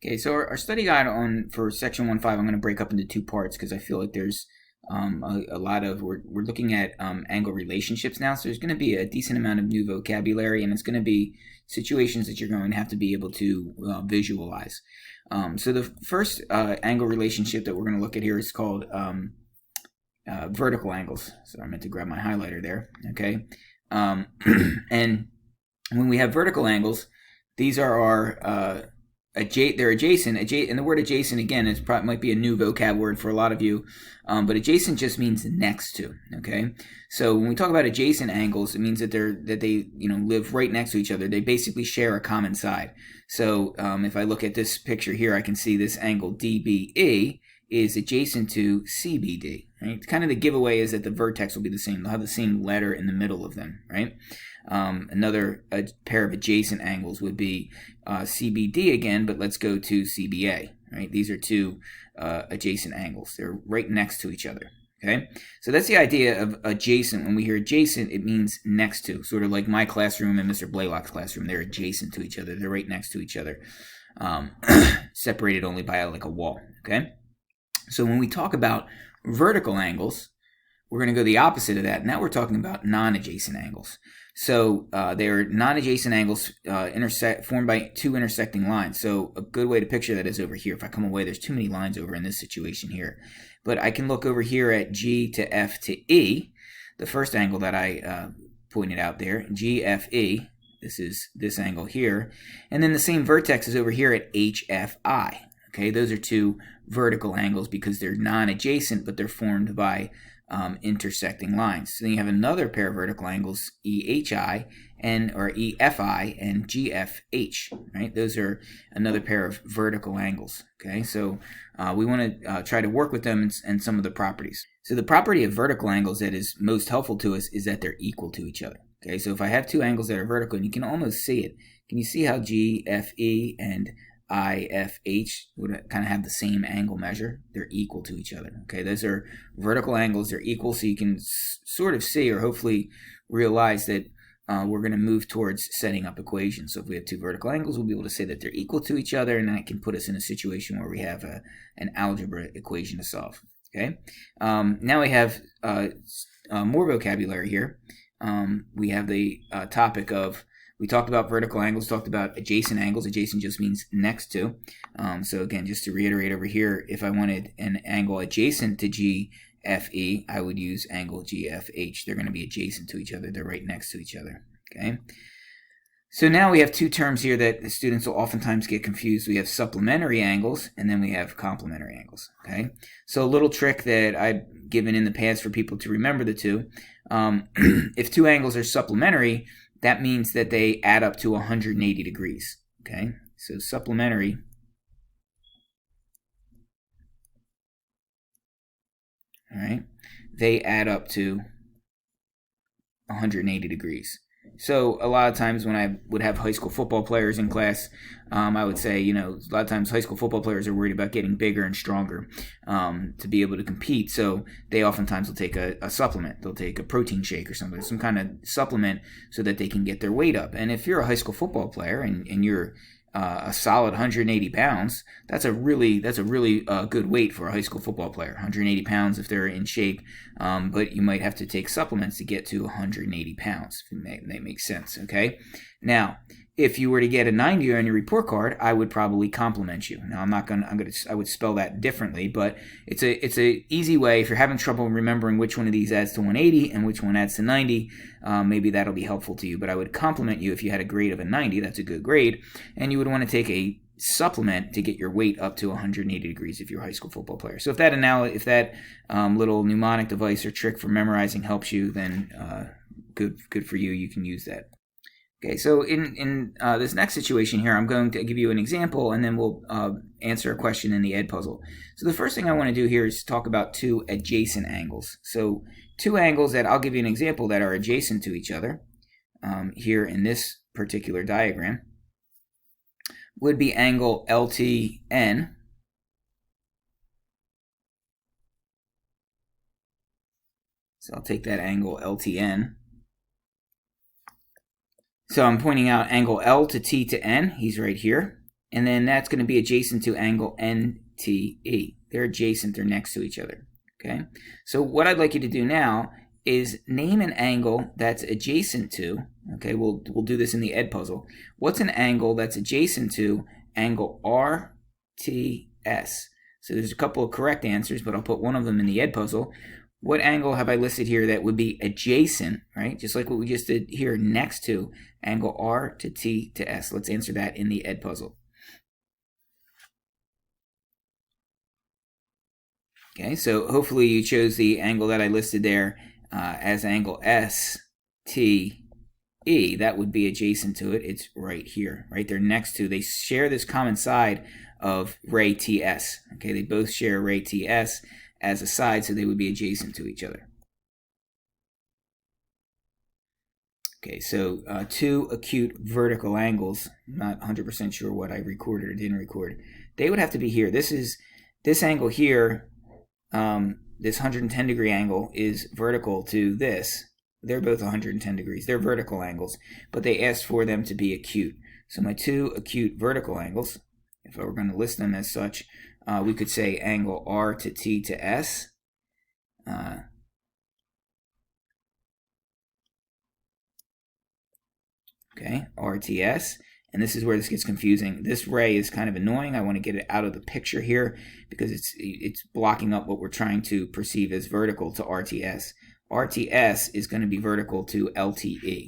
Okay, so our study guide on for section 1.5, I'm going to break up into two parts because I feel like there's a lot of we're looking at angle relationships now. So there's going to be a decent amount of new vocabulary, and it's going to be situations that you're going to have to be able to visualize. So the first angle relationship that we're going to look at here is called vertical angles. So I meant to grab my highlighter there. Okay, and when we have vertical angles, these are our they're adjacent. And the word adjacent again is probably might be a new vocab word for a lot of you, but adjacent just means next to. Okay, so when we talk about adjacent angles, it means that they live right next to each other. They basically share a common side. So if I look at this picture here, I can see this angle DBE is adjacent to CBD. Right? Kind of the giveaway is that the vertex will be the same. They'll have the same letter in the middle of them. Right. Another pair of adjacent angles would be CBD again, but let's go to CBA. Right, these are two adjacent angles. They're right next to each other. Okay, so that's the idea of adjacent. When we hear adjacent, it means next to, sort of like my classroom and Mr. Blaylock's classroom. They're adjacent to each other. They're right next to each other, separated only by like a wall. Okay, so when we talk about vertical angles, we're going to go the opposite of that. Now we're talking about non-adjacent angles. So they're non-adjacent angles formed by two intersecting lines. So a good way to picture that is over here. If I come away, there's too many lines over in this situation here. But I can look over here at G to F to E, the first angle that I pointed out there, GFE. This is this angle here. And then the same vertex is over here at HFI. Okay, those are two vertical angles because they're non-adjacent, but they're formed by intersecting lines. So then you have another pair of vertical angles, EHI or EFI and GFH. Right, those are another pair of vertical angles. Okay, so we want to try to work with them and some of the properties. So the property of vertical angles that is most helpful to us is that they're equal to each other. Okay, so if I have two angles that are vertical, and you can almost see it, can you see how GFE and IFH would kind of have the same angle measure? They're equal to each other. Okay, those are vertical angles. They're equal, so you can sort of see or hopefully realize that we're going to move towards setting up equations. So if we have two vertical angles, we'll be able to say that they're equal to each other, and that can put us in a situation where we have an algebra equation to solve. Okay, now we have more vocabulary here. We have the topic of, we talked about vertical angles, talked about adjacent angles. Adjacent just means next to. So again, just to reiterate over here, if I wanted an angle adjacent to GFE, I would use angle GFH. They're going to be adjacent to each other. They're right next to each other. Okay. So now we have two terms here that the students will oftentimes get confused. We have supplementary angles, and then we have complementary angles. Okay. So a little trick that I've given in the past for people to remember the two. If two angles are supplementary, that means that they add up to 180 degrees. Okay, so supplementary. All right, they add up to 180 degrees. So a lot of times when I would have high school football players in class, I would say, a lot of times high school football players are worried about getting bigger and stronger to be able to compete. So they oftentimes will take a supplement. They'll take a protein shake or something, some kind of supplement so that they can get their weight up. And if you're a high school football player and you're a solid 180 pounds, that's a really good weight for a high school football player. 180 pounds if they're in shape, but you might have to take supplements to get to 180 pounds. That makes sense. Okay. Now, if you were to get a 90 on your report card, I would probably compliment you. Now, I would spell that differently, but it's a easy way. If you're having trouble remembering which one of these adds to 180 and which one adds to 90, maybe that'll be helpful to you. But I would compliment you if you had a grade of a 90. That's a good grade, and you would want to take a supplement to get your weight up to 180 degrees if you're a high school football player. So if that little mnemonic device or trick for memorizing helps you, then good for you. You can use that. Okay, so in this next situation here, I'm going to give you an example, and then we'll answer a question in the Edpuzzle. So the first thing I want to do here is talk about two adjacent angles. So two angles that I'll give you an example that are adjacent to each other here in this particular diagram would be angle LTN. So I'll take that angle LTN. So I'm pointing out angle L to T to N. He's right here. and then that's going to be adjacent to angle NTE. They're adjacent, they're next to each other. Okay, so what I'd like you to do now is name an angle that's adjacent to, okay, we'll do this in the Edpuzzle. What's an angle that's adjacent to angle RTS? So there's a couple of correct answers, but I'll put one of them in the Edpuzzle. What angle have I listed here that would be adjacent, right? Just like what we just did here, next to angle R to T to S. Let's answer that in the Edpuzzle. Okay, so hopefully you chose the angle that I listed there as angle STE. That would be adjacent to it. It's right here, right? They're next to, they share this common side of ray TS. Okay, they both share ray TS as a side, so they would be adjacent to each other. Okay, so two acute vertical angles, not 100% sure what I recorded or didn't record. They would have to be here. This angle here, this 110 degree angle is vertical to this. They're both 110 degrees. They're vertical angles, but they asked for them to be acute. So my two acute vertical angles, if I were going to list them as such, we could say angle R to T to S. Okay, RTS. And this is where this gets confusing. This ray is kind of annoying. I want to get it out of the picture here because it's blocking up what we're trying to perceive as vertical to RTS. RTS is going to be vertical to LTE.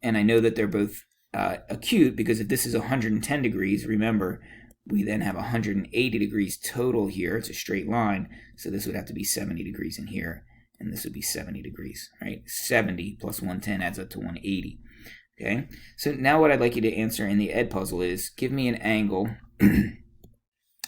And I know that they're both acute because if this is 110 degrees, remember, we then have 180 degrees total here. It's a straight line, so this would have to be 70 degrees in here, and this would be 70 degrees, right? 70 plus 110 adds up to 180. Okay, so now what I'd like you to answer in the Edpuzzle is give me an angle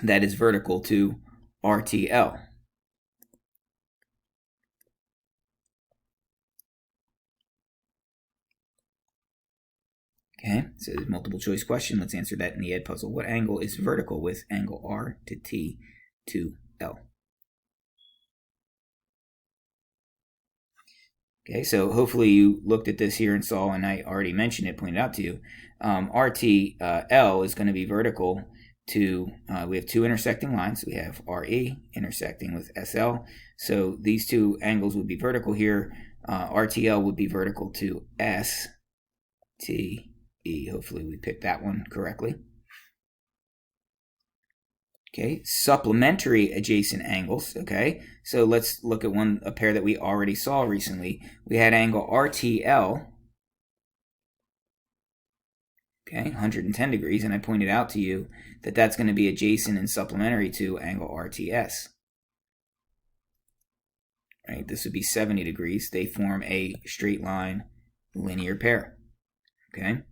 that is vertical to RTL. Okay, so multiple choice question. Let's answer that in the Edpuzzle. What angle is vertical with angle R to T to L? Okay, so hopefully you looked at this here and saw, and I already mentioned it, pointed out to you, RTL is going to be vertical to, we have two intersecting lines. We have RE intersecting with SL. So these two angles would be vertical here. RTL would be vertical to STE. Hopefully we picked that one correctly. Okay, supplementary adjacent angles. Okay, so let's look at a pair that we already saw recently. We had angle RTL, okay, 110 degrees, and I pointed out to you that that's going to be adjacent and supplementary to angle RTS. Right, this would be 70 degrees. They form a straight line linear pair. Okay.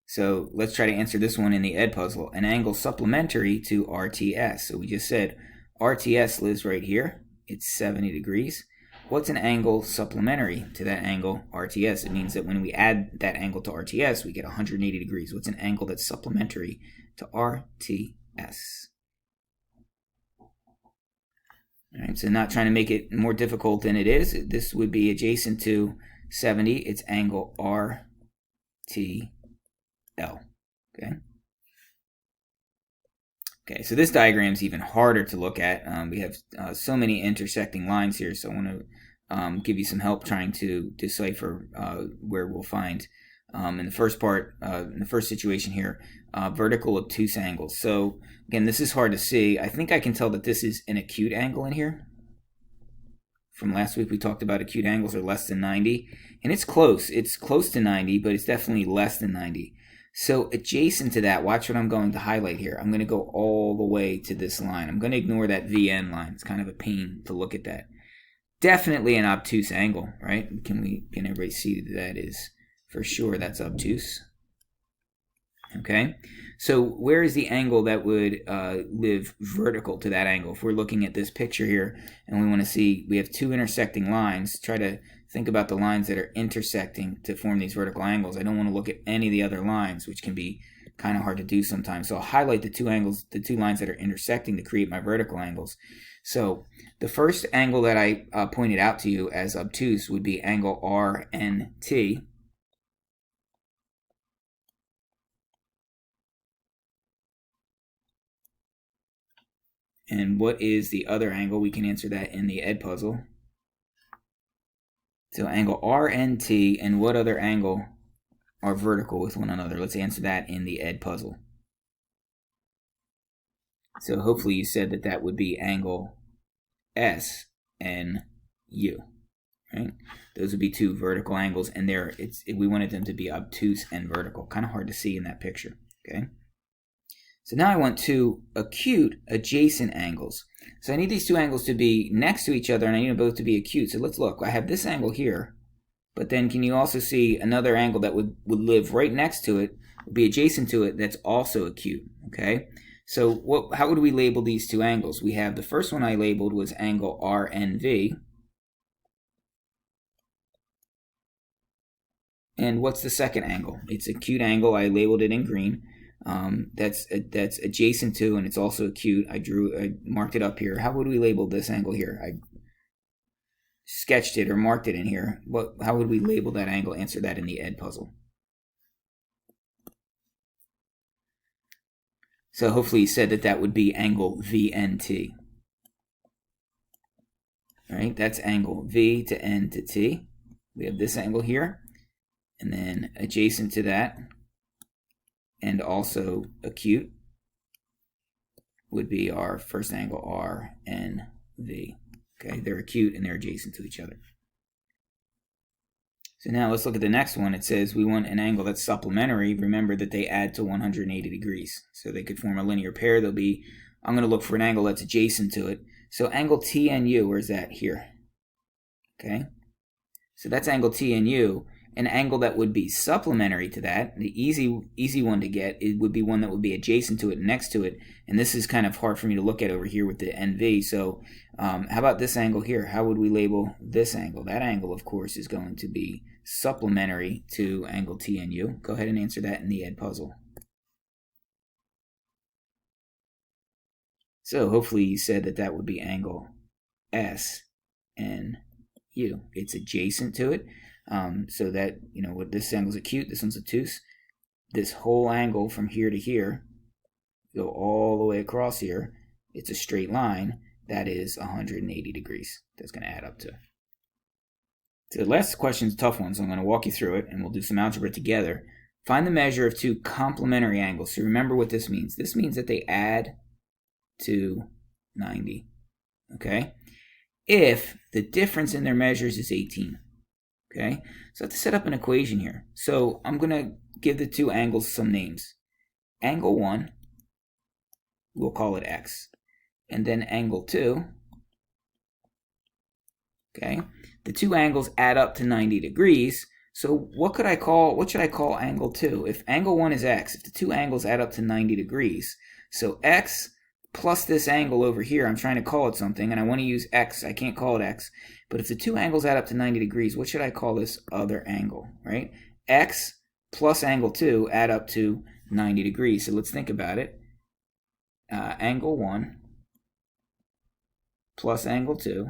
So let's try to answer this one in the Edpuzzle. An angle supplementary to RTS. So we just said RTS lives right here. It's 70 degrees. What's an angle supplementary to that angle RTS? It means that when we add that angle to RTS, we get 180 degrees. What's an angle that's supplementary to RTS? All right, so not trying to make it more difficult than it is. This would be adjacent to 70. It's angle RTL. Okay. Okay, so this diagram is even harder to look at. We have so many intersecting lines here, so I want to give you some help trying to decipher where we'll find in the first part, in the first situation here, vertical obtuse angles. So again, this is hard to see. I think I can tell that this is an acute angle in here. From last week we talked about acute angles are less than 90, and it's close. It's close to 90, but it's definitely less than 90. So adjacent to that, watch what I'm going to highlight here. I'm going to go all the way to this line. I'm going to ignore that VN line. It's kind of a pain to look at that. Definitely an obtuse angle, right? Can everybody see that is for sure that's obtuse? Okay, so where is the angle that would live vertical to that angle? If we're looking at this picture here and we want to see, we have two intersecting lines, try to think about the lines that are intersecting to form these vertical angles. I don't want to look at any of the other lines, which can be kind of hard to do sometimes. So I'll highlight the two angles, the two lines that are intersecting to create my vertical angles. So the first angle that I pointed out to you as obtuse would be angle RNT. And what is the other angle? We can answer that in the Edpuzzle. So angle RNT, and what other angle are vertical with one another? Let's answer that in the Edpuzzle. So hopefully you said that that would be angle SNU, right? Those would be two vertical angles, and we wanted them to be obtuse and vertical. Kind of hard to see in that picture, okay? So now I want two acute adjacent angles. So I need these two angles to be next to each other, and I need them both to be acute. So let's look. I have this angle here, but then can you also see another angle that would live right next to it, would be adjacent to it, that's also acute, okay? So how would we label these two angles? We have the first one I labeled was angle RNV. And what's the second angle? It's an acute angle. I labeled it in green. That's adjacent to, and it's also acute. I marked it up here. How would we label this angle here? I sketched it or marked it in here. How would we label that angle? Answer that in the Edpuzzle. So hopefully you said that would be angle VNT. All right, that's angle V to N to T. We have this angle here, and then adjacent to that, and also acute, would be our first angle RNV. Okay, they're acute and they're adjacent to each other. So now let's look at the next one. It says we want an angle that's supplementary. Remember that they add to 180 degrees. So they could form a linear pair. I'm going to look for an angle that's adjacent to it. So angle TNU, where's that? Here. Okay. So that's angle TNU. An angle that would be supplementary to that, the easy one to get, it would be one that would be adjacent to it, next to it. And this is kind of hard for me to look at over here with the NV. So how about this angle here? How would we label this angle? That angle, of course, is going to be supplementary to angle TNU. Go ahead and answer that in the Edpuzzle. So hopefully you said that would be angle SNU. It's adjacent to it. So that, this angle's acute, this one's obtuse. This whole angle from here to here, go all the way across here, it's a straight line. That is 180 degrees. That's going to add up to. So the last question is a tough one, so I'm going to walk you through it, and we'll do some algebra together. Find the measure of two complementary angles. So remember what this means. This means that they add to 90, okay? If the difference in their measures is 18. Okay, so I have to set up an equation here. So I'm going to give the two angles some names. Angle 1, we'll call it X. And then angle 2, okay, the two angles add up to 90 degrees. So what should I call angle 2? If angle 1 is X, if the two angles add up to 90 degrees, so X plus this angle over here, I'm trying to call it something, and I want to use X. I can't call it X. But if the two angles add up to 90 degrees, what should I call this other angle, right? X plus angle 2 add up to 90 degrees. So let's think about it. Angle 1 plus angle 2,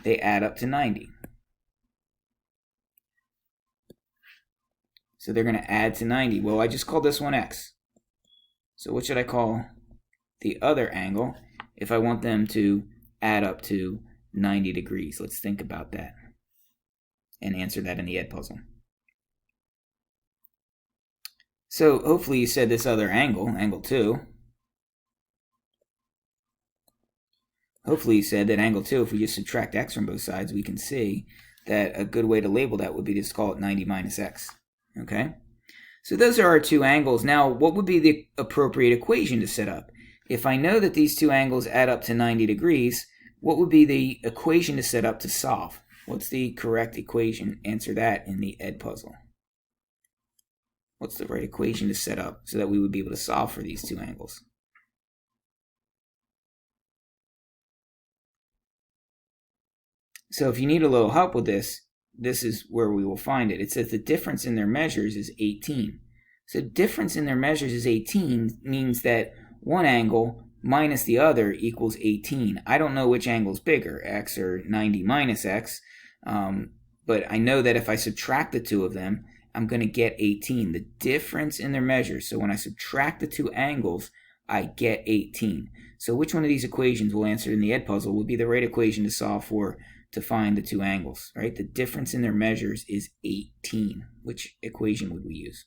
they add up to 90. So they're going to add to 90. Well, I just called this one X. So what should I call the other angle if I want them to add up to 90 degrees? Let's think about that and answer that in the Edpuzzle. So hopefully you said this other angle, angle 2. Hopefully you said that angle 2, if we just subtract X from both sides, we can see that a good way to label that would be to just call it 90 minus X. Okay? So those are our two angles. Now, what would be the appropriate equation to set up? If I know that these two angles add up to 90 degrees, what would be the equation to set up to solve? What's the correct equation? Answer that in the Edpuzzle. What's the right equation to set up so that we would be able to solve for these two angles? So if you need a little help with this, this is where we will find it. It says the difference in their measures is 18. So difference in their measures is 18 means that one angle minus the other equals 18. I don't know which angle is bigger, x or 90 minus x, but I know that if I subtract the two of them, I'm going to get 18. The difference in their measures. So when I subtract the two angles, I get 18. So which one of these equations we'll answer in the Edpuzzle would be the right equation to solve for to find the two angles, right? The difference in their measures is 18. Which equation would we use?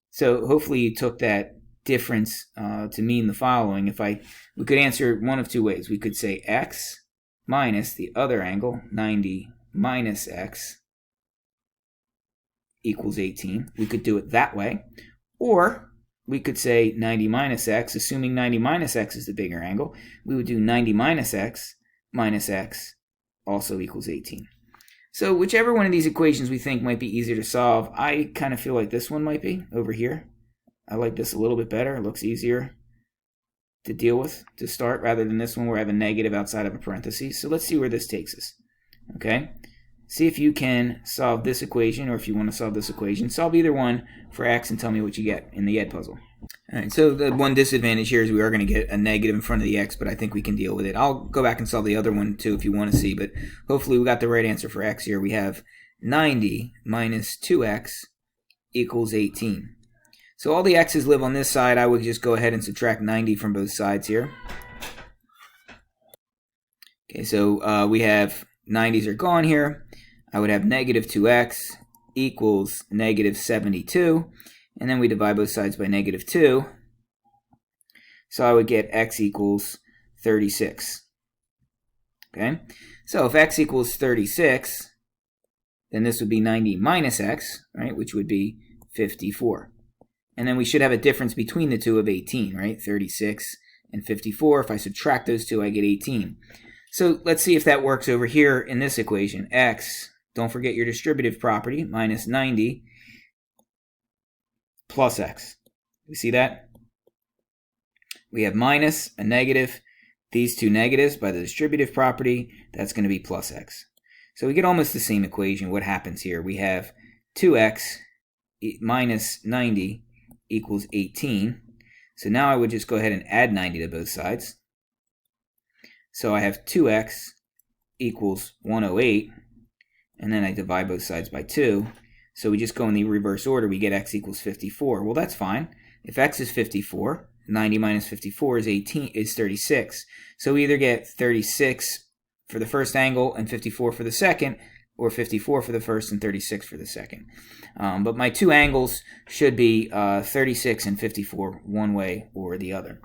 So hopefully you took that difference to mean the following. We could answer one of two ways. We could say x minus the other angle, 90 minus x, equals 18. We could do it that way. Or we could say 90 minus x, assuming 90 minus x is the bigger angle, we would do 90 minus x also equals 18. So whichever one of these equations we think might be easier to solve, I kind of feel like this one might be over here. I like this a little bit better. It looks easier to deal with to start rather than this one where I have a negative outside of a parenthesis. So let's see where this takes us. Okay? See if you can solve this equation, or if you want to solve this equation, solve either one for x and tell me what you get in the Edpuzzle. All right, so the one disadvantage here is we are going to get a negative in front of the x, but I think we can deal with it. I'll go back and solve the other one too if you want to see, but hopefully we got the right answer for x here. We have 90 minus 2x equals 18. So all the x's live on this side. I would just go ahead and subtract 90 from both sides here. Okay, so we have 90s are gone here. I would have negative 2x equals negative 72. And then we divide both sides by negative 2. So I would get x equals 36. Okay? So if x equals 36, then this would be 90 minus x, right, which would be 54. And then we should have a difference between the two of 18, right? 36 and 54. If I subtract those two, I get 18. So let's see if that works over here in this equation. X, don't forget your distributive property, minus 90 plus x. You see that? We have minus, a negative, these two negatives by the distributive property, that's going to be plus x. So we get almost the same equation. What happens here? We have 2x minus 90 equals 18. So now I would just go ahead and add 90 to both sides. So I have 2x equals 108, and then I divide both sides by 2. So we just go in the reverse order. We get x equals 54. Well, that's fine. If x is 54, 90 minus 54 is 36. So we either get 36 for the first angle and 54 for the second, or 54 for the first and 36 for the second. But my two angles should be 36 and 54 one way or the other.